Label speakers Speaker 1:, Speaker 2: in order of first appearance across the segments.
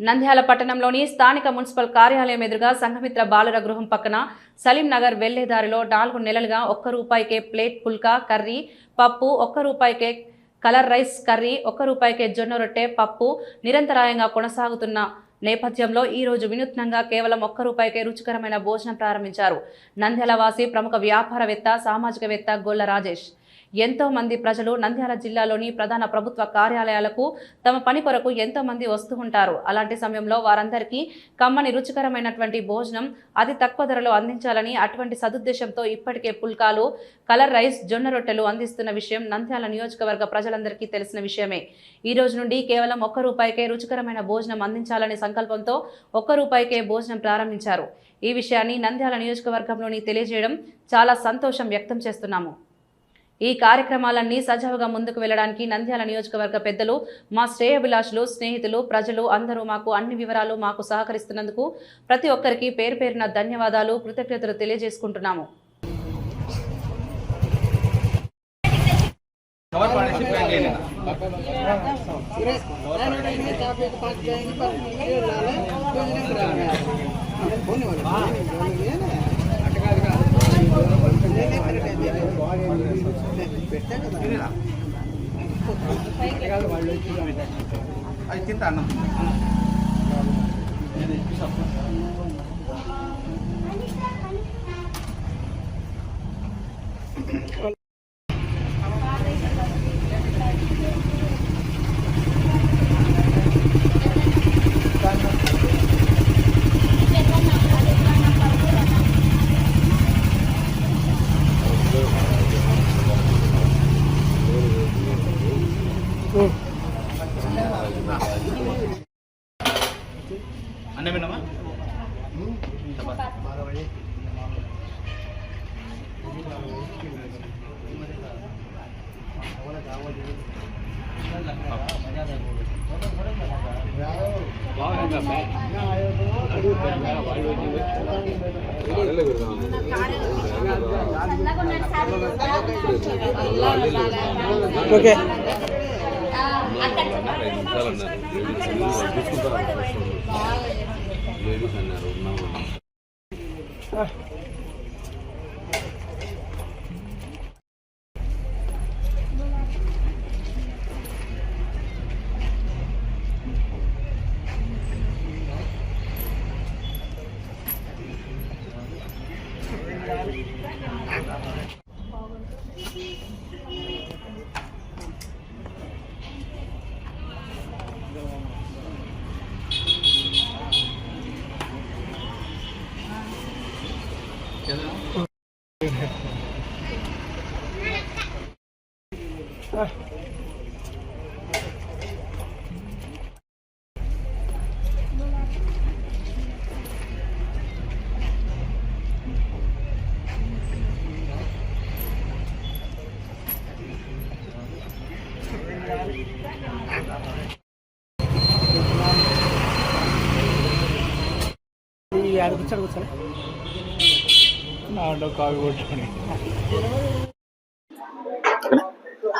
Speaker 1: నంద్యాల పట్టణంలోని స్థానిక మున్సిపల్ కార్యాలయం ఎదురుగా సంఘమిత్ర బాలుర గృహం పక్కన సలీం నగర్ వెళ్లే దారిలో 4 నెలలుగా ₹1 ప్లేట్ పుల్కా కర్రీ పప్పు, ₹1 కలర్ రైస్ కర్రీ, ₹1 జొన్న రొట్టె పప్పు నిరంతరాయంగా కొనసాగుతున్న నేపథ్యంలో ఈ రోజు వినూత్నంగా కేవలం ₹1 రుచికరమైన భోజనం ప్రారంభించారు. నంద్యాల వాసి ప్రముఖ వ్యాపారవేత్త, సామాజికవేత్త గొల్ల రాజేష్. ఎంతో మంది ప్రజలు నంద్యాల జిల్లాలోని ప్రధాన ప్రభుత్వ కార్యాలయాలకు తమ పని కొరకు ఎంతో మంది వస్తూ ఉంటారు. అలాంటి సమయంలో వారందరికీ కమ్మని రుచికరమైనటువంటి భోజనం అతి తక్కువ ధరలో అందించాలని అటువంటి సదుద్దేశంతో ఇప్పటికే పుల్కాలు, కలర్ రైస్, జొన్న రొట్టెలు అందిస్తున్న విషయం నంద్యాల నియోజకవర్గ ప్రజలందరికీ తెలిసిన విషయమే. ఈ రోజు నుండి కేవలం ₹1 రుచికరమైన భోజనం అందించాలనే సంకల్పంతో ₹1 భోజనం ప్రారంభించారు. ఈ విషయాన్ని నంద్యాల నియోజకవర్గంలోని తెలియజేయడం చాలా సంతోషం వ్యక్తం చేస్తున్నాము. ఈ కార్యక్రమాలన్నీ సజావుగా ముందుకు వెళ్లడానికి నంద్యాల నియోజకవర్గ పెద్దలు, మా శ్రేయభిలాషులు, స్నేహితులు, ప్రజలు అందరూ మాకు అన్ని వివరాలు మాకు సహకరిస్తున్నందుకు ప్రతి ఒక్కరికి పేరు పేరున ధన్యవాదాలు, కృతజ్ఞతలు తెలియజేసుకుంటున్నాము.
Speaker 2: అది తింటా అన్నం అన్నమేనమ్మా
Speaker 3: ఓకే లేడీస్ అన్నారు.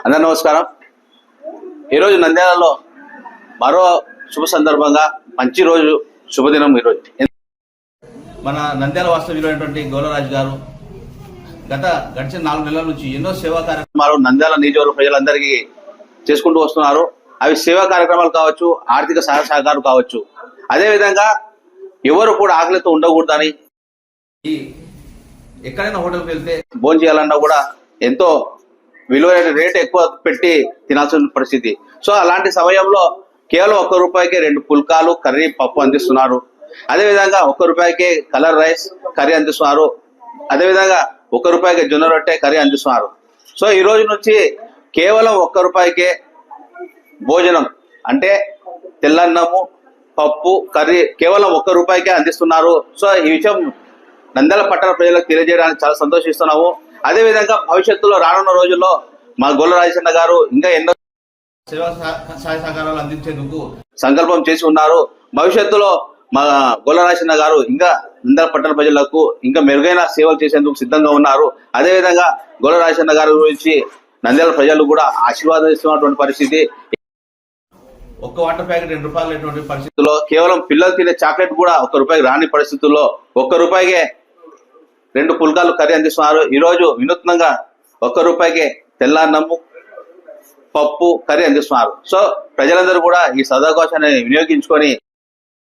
Speaker 2: అందరూ నమస్కారం. ఈరోజు నంద్యాలలో మరో శుభ సందర్భంగా మంచి రోజు, శుభదినం. ఈరోజు మన నంద్యాల వాస్తవ్యులైనటువంటి గోలరాజు గారు గడిచిన 4 నెలల నుంచి ఎన్నో సేవా కార్యక్రమాలు నంద్యాల నియోజకవర్గ ప్రజలందరికీ చేసుకుంటూ వస్తున్నారు. అవి సేవా కార్యక్రమాలు కావచ్చు, ఆర్థిక సహాయ సహకారం కావచ్చు. అదేవిధంగా ఎవరు కూడా ఆకలితో ఉండకూడదని, ఎక్కడైనా హోటల్కి వెళ్తే భోజనం చేయాలన్నా కూడా ఎంతో విలువైన రేట్ ఎక్కువ పెట్టి తినాల్సిన పరిస్థితి. సో అలాంటి సమయంలో కేవలం ₹1 2 పుల్కాలు, కర్రీ, పప్పు అందిస్తున్నారు. అదేవిధంగా ₹1 కలర్ రైస్ కర్రీ అందిస్తున్నారు. అదేవిధంగా ₹1 జొన్న రొట్టె కర్రీ అందిస్తున్నారు. సో ఈ రోజు నుంచి కేవలం ₹1 భోజనం అంటే తెల్లన్నము, పప్పు, కర్రీ కేవలం ₹1 అందిస్తున్నారు. సో ఈ విషయం నంద్యాల పట్టణ ప్రజలకు తెలియజేయడానికి చాలా సంతోషిస్తున్నాము. అదేవిధంగా భవిష్యత్తులో రానున్న రోజుల్లో మా గొల్ల రాజేశ్వర గారు ఇంకా ఎన్నో సేవా సహాయ సహకారాలు అందించేందుకు సంకల్పం చేసి ఉన్నారు. భవిష్యత్తులో మా గొల్ల రాజేశ్వర గారు ఇంకా నంద్యాల పట్టణ ప్రజలకు ఇంకా మెరుగైన సేవలు చేసేందుకు సిద్ధంగా ఉన్నారు. అదేవిధంగా గొల్ల రాజేశ్వర గారి గురించి నంద్యాల ప్రజలు కూడా ఆశీర్వాదం ఇస్తున్నటువంటి పరిస్థితి. ఒక్క వాటర్ ప్యాకెట్ ₹2 పరిస్థితుల్లో, కేవలం పిల్లలు తినే చాక్లెట్ కూడా ₹1 రాని పరిస్థితుల్లో ₹1 2 పుల్కాలు కర్రీ అందిస్తున్నారు. ఈ రోజు వినూత్నంగా ₹1 తెల్లన్నము పప్పు కర్రీ అందిస్తున్నారు. సో ప్రజలందరూ కూడా ఈ సదావకాశాన్ని వినియోగించుకొని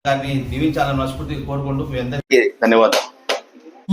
Speaker 2: దాన్ని దీవించాలని మనస్ఫూర్తిగా కోరుకుంటూ మీ అందరికీ ధన్యవాదాలు.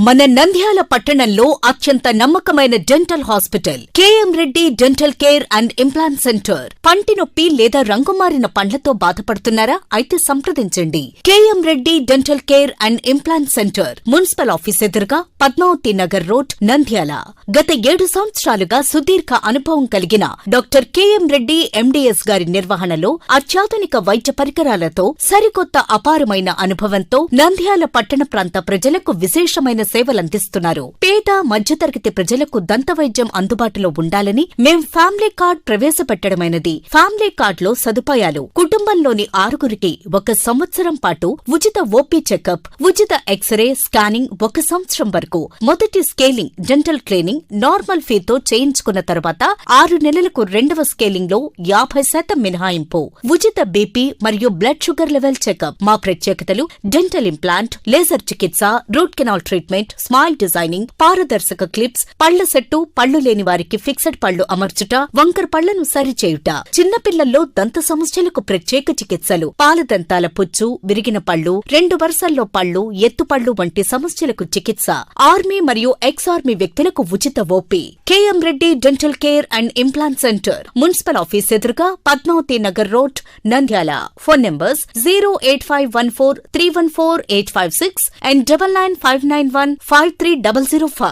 Speaker 4: మన నంద్యాల పట్టణంలో అత్యంత నమ్మకమైన dental hospital KM Reddy dental care and implant centre. పంటి నొప్పి లేదా రంగుమారిన పండ్లతో బాధపడుతున్నారా? అయితే సంప్రదించండి. KM Reddy dental care and implant centre, municipal office ఎదురుగా, పద్మావతి నగర్ రోడ్, నంద్యాల. గత 7 సంవత్సరాలుగా సుదీర్ఘ అనుభవం కలిగిన డాక్టర్ కేఎం రెడ్డి ఎండీఎస్ గారి నిర్వహణలో అత్యాధునిక వైద్య పరికరాలతో సరికొత్త అపారమైన అనుభవంతో నంద్యాల పట్టణ ప్రాంత ప్రజలకు విశేషమైన సేవలందిస్తున్నారు. పేద మధ్యతరగతి ప్రజలకు దంత వైద్యం అందుబాటులో ఉండాలని మేం ఫ్యామిలీ కార్డ్ ప్రవేశపెట్టడమైనది. ఫ్యామిలీ కార్డ్ లో సదుపాయాలు: కుటుంబంలోని 6గురికి 1 సంవత్సరం పాటు ఉచిత ఓపీ చెకప్, ఉచిత ఎక్స్రే స్కానింగ్ 1 సంవత్సరం వరకు, మొదటి స్కేలింగ్ డెంటల్ క్లీనింగ్ నార్మల్ ఫీతో చేయించుకున్న తర్వాత 6 నెలలకు 2వ స్కేలింగ్ లో 50% మినహాయింపు, ఉచిత బీపీ మరియు బ్లడ్ షుగర్ లెవెల్ చెకప్. మా ప్రత్యేకతలు: డెంటల్ ఇంప్లాంట్, లేజర్ చికిత్స, root canal treatment, smile designing, పారదర్శక క్లిప్స్, పళ్ల సెట్టు, పళ్లు లేని వారికి ఫిక్సెడ్ పళ్లు అమర్చుట, వంకర పళ్లను సరిచేయుట, చిన్నపిల్లల్లో దంత సమస్యలకు ప్రత్యేక చికిత్సలు, పాలదంతాల పుచ్చు, విరిగిన పళ్లు, 2 వరుసల్లో పళ్లు, ఎత్తుపళ్లు వంటి సమస్యలకు చికిత్స, ఆర్మీ మరియు ఎక్స్ ఆర్మీ వ్యక్తులకు ఉచిత OP. KM Reddy dental care and implant centre, municipal office ఎదురుగా, Padmavati Nagar road, Nandyal. Phone numbers 08514314856 and 9959153005.